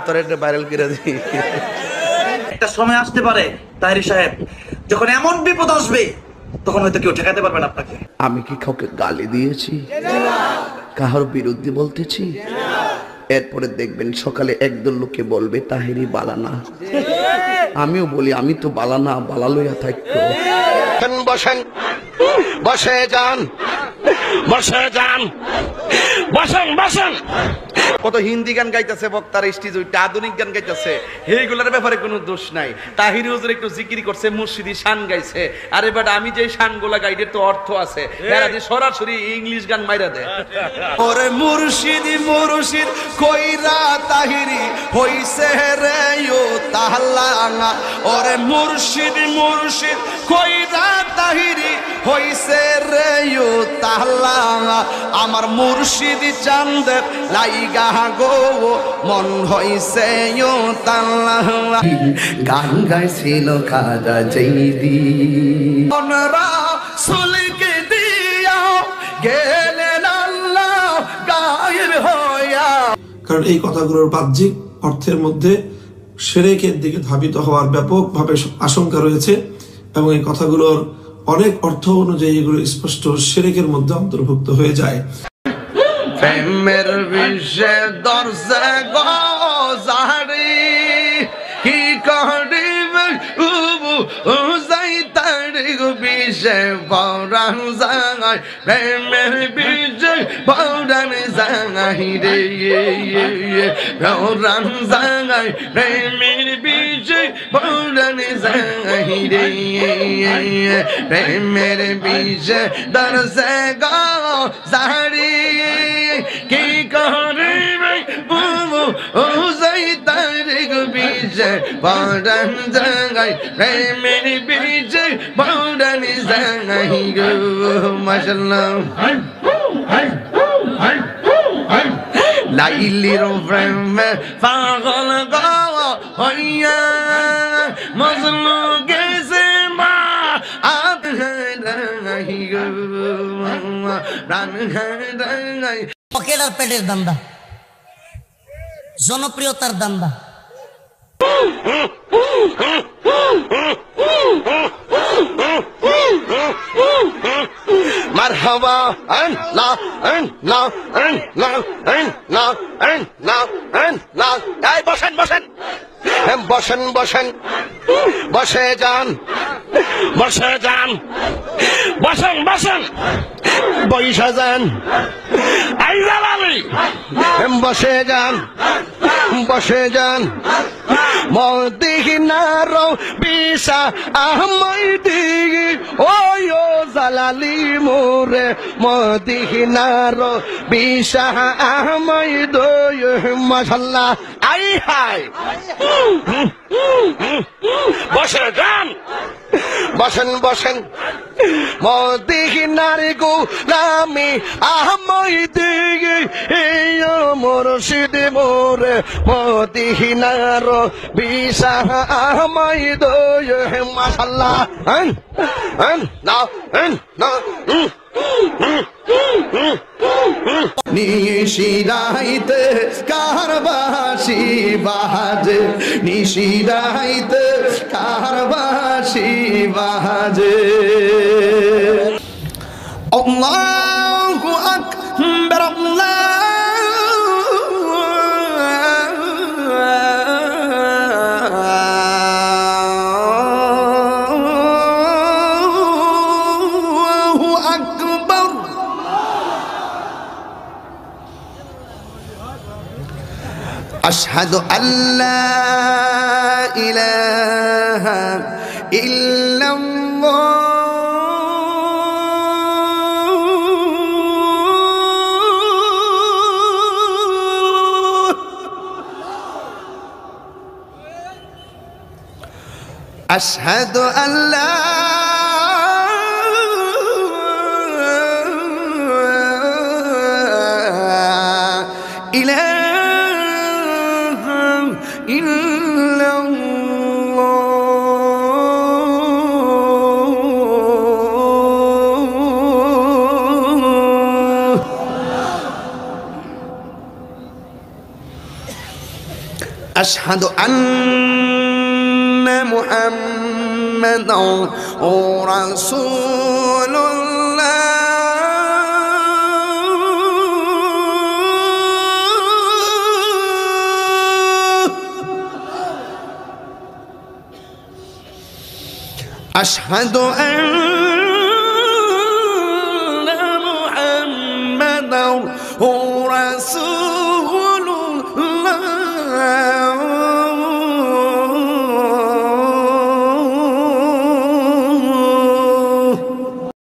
তোর একটা ভাইরাল করে দিই। একটা সময় আসতে পারে তাহেরি সাহেব, যখন এমন বিপদ আসবে তখন হয়তো কেউ ঠেকাতে পারবে না আপনাকে। আমি কি কাউকে গালি দিয়েছি, কাহার বিরুদ্ধে বলতেছি? এরপরে দেখবেন সকালে একদল লোকে বলবে তাহেরি বালানা। আমিও বলি আমি তো বালানা, বালা লইয়া থাকতো। বসেন, বসে যান, বসে যান, বসেন, বসেন। কত হিন্দি গান গাইতেছে বক্তার স্টেজ, ওইটা আধুনিক গান গাইতেছে, এইগুলোর ব্যাপারে কোনো দোষ নাই। তাহিরি হুজুর একটু জিকির করছে, মুর্শিদি শান গাইছে। আরে বাট আমি যে শানগুলা গাইডের তো অর্থ আছে, এরা যে সরাসরি ইংলিশ গান মাইরা দেয়। ওরে মুর্শিদি মুর্শিদ কইরা তাহিরি হইছে রে ও তাহলাঙা। ওরে মুর্শিদি মুর্শিদ কইরা তাহিরি হইছে রে ও তাহলাঙা। আমার মুর্শিদি চান্দের লাইগা গো মন হইছে ও তাহলাঙা। গান গাইছিল খাজা জৈদি মনরা সুলকে দিয়া গেলেন আল্লাহ গায়েব হইয়া। কারণ এই কথাগুলোর বাহ্যিক অর্থের মধ্যে শিরকের দিকে ধাবিত হওয়ার ব্যাপকভাবে আশঙ্কা রয়েছে এবং এই কথাগুলোর অনেক অর্থ অনুযায়ী এগুলো স্পষ্ট শিরকের মধ্যে অন্তর্ভুক্ত হয়ে যায়। প্রেমের বিষে দর্শে গজারি কি করিবে উবু উজাই তারি বিষে বরান জাগাই। প্রেমের বিষে বরান জাগাই রে বরান জাগাই। প্রেমের বিষে বরান জাগাই রে প্রেমের বিষে দর্শে গজারি কি করিবে বুবু উজাই তারি বিষে বরান জাগাই। প্রেমের বিষে বরান জাগাই গো। মাশাআল্লাহ। লাইলির প্রেমে পাগল গো হইয়া মজনু গেছে মা আতহাই গো প্রাণ হারাই। পকেটার পেটের দান্দা, জনপ্রিয়তার দান্দা। মারহাবা আল্লাহ আল্লাহ আল্লাহ আল্লাহ আল্লাহ আল্লাহ। এই বসেন, বসেন, বসেন, বসেন, বসে যান, বসে যান, বসেন, বসেন, বইসা যান। এই জালালি বসে যান, বসে যান। মদিনার বিশা আহমদি ওই ও জালালি মোরে মদিনার বিশা আহমদ। মাশাআল্লাহ। আই হাই বসে যান, বসেন, বসেন। মদিনার গোলামি আহমদ মুর্শিদ মোরে মদিনার বিশা আহমদ। মাশাআল্লাহ। না না নিশিরাইতে কারবাসি বাজে, নিশিরাইতে কারবাসি বাজে। আল্লাহু আকবার আল্লাহু আকবার। আশহাদু আল্লা ইলাহা ইল্লাল্লাহ أشهد أن لا إله إلا الله أشهد أن محمدا رسول الله أشهد أن محمدا رسول